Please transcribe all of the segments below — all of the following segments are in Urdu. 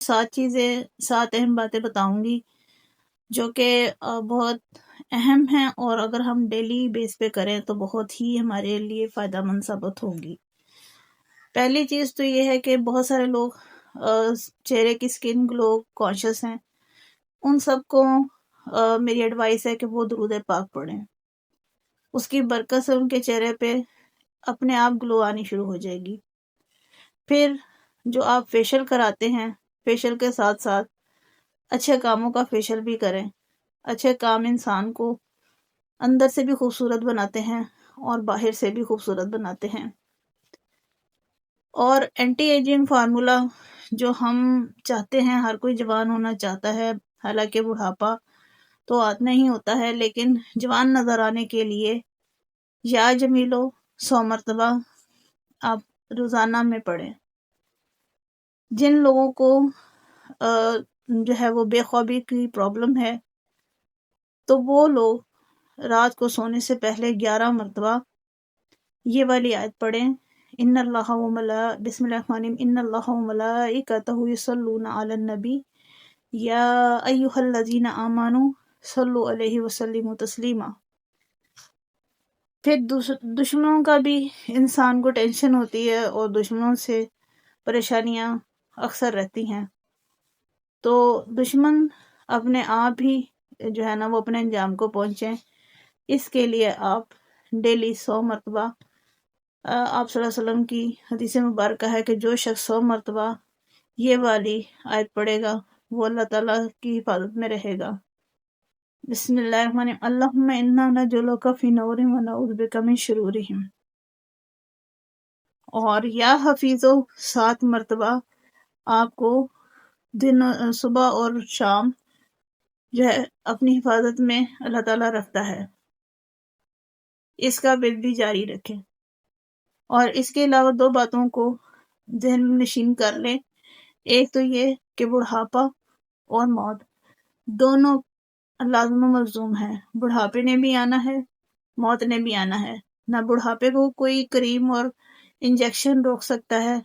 سات اہم باتیں بتاؤں گی جو کہ بہت اہم ہیں، اور اگر ہم ڈیلی بیس پہ کریں تو بہت ہی ہمارے لیے فائدہ مند ثابت ہوں گی۔ پہلی چیز تو یہ ہے کہ بہت سارے لوگ چہرے کی سکن گلو کانشیس ہیں، ان سب کو میری ایڈوائس ہے کہ وہ درود پاک پڑھیں، اس کی برکت سے ان کے چہرے پہ اپنے آپ گلو آنی شروع ہو جائے گی۔ پھر جو آپ فیشل کراتے ہیں، فیشل کے ساتھ ساتھ اچھے کاموں کا فیشل بھی کریں۔ اچھے کام انسان کو اندر سے بھی خوبصورت بناتے ہیں اور باہر سے بھی خوبصورت بناتے ہیں۔ اور اینٹی ایجنگ فارمولا جو ہم چاہتے ہیں، ہر کوئی جوان ہونا چاہتا ہے، حالانکہ بڑھاپا تو آنا ہی ہوتا ہے، لیکن جوان نظر آنے کے لیے یا جمیلو 100 مرتبہ آپ روزانہ میں پڑھیں۔ جن لوگوں کو جو ہے وہ بے خوابی کی پرابلم ہے، تو وہ لوگ رات کو سونے سے پہلے 11 مرتبہ یہ والی آیت پڑھیں، بسم اللہ الرحمن الرحیم، ان اللہ وملائکتہ یصلون علی النبی یا ایھا الذین آمنوا صلوا علیہ وسلموا تسلیما۔ پھر دشمنوں کا بھی انسان کو ٹینشن ہوتی ہے اور دشمنوں سے پریشانیاں اکثر رہتی ہیں، تو دشمن اپنے آپ ہی جو ہے نا وہ اپنے انجام کو پہنچیں، اس کے لیے آپ ڈیلی 100 مرتبہ آپ صلی اللہ علیہ وسلم کی حدیث مبارکہ ہے کہ جو شخص 100 مرتبہ یہ والی آیت پڑھے گا وہ اللہ تعالیٰ کی حفاظت میں رہے گا۔ بسم اللہ الرحمن الرحیم، اللہم انا نجعلک فی نورہم ونعوذ بک من شرورہم۔ اور یا حفیظو 7 مرتبہ آپ کو دن صبح اور شام جو ہے اپنی حفاظت میں اللہ تعالیٰ رکھتا ہے، اس کا ورد بھی جاری رکھیں۔ اور اس کے علاوہ 2 باتوں کو ذہن میں نشین کر لیں، ایک تو یہ کہ بڑھاپا اور موت دونوں لازم و ملزوم ہے، بڑھاپے نے بھی آنا ہے، موت نے بھی آنا ہے، نہ بڑھاپے کو کوئی کریم اور انجیکشن روک سکتا ہے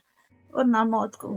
اور نہ موت کو۔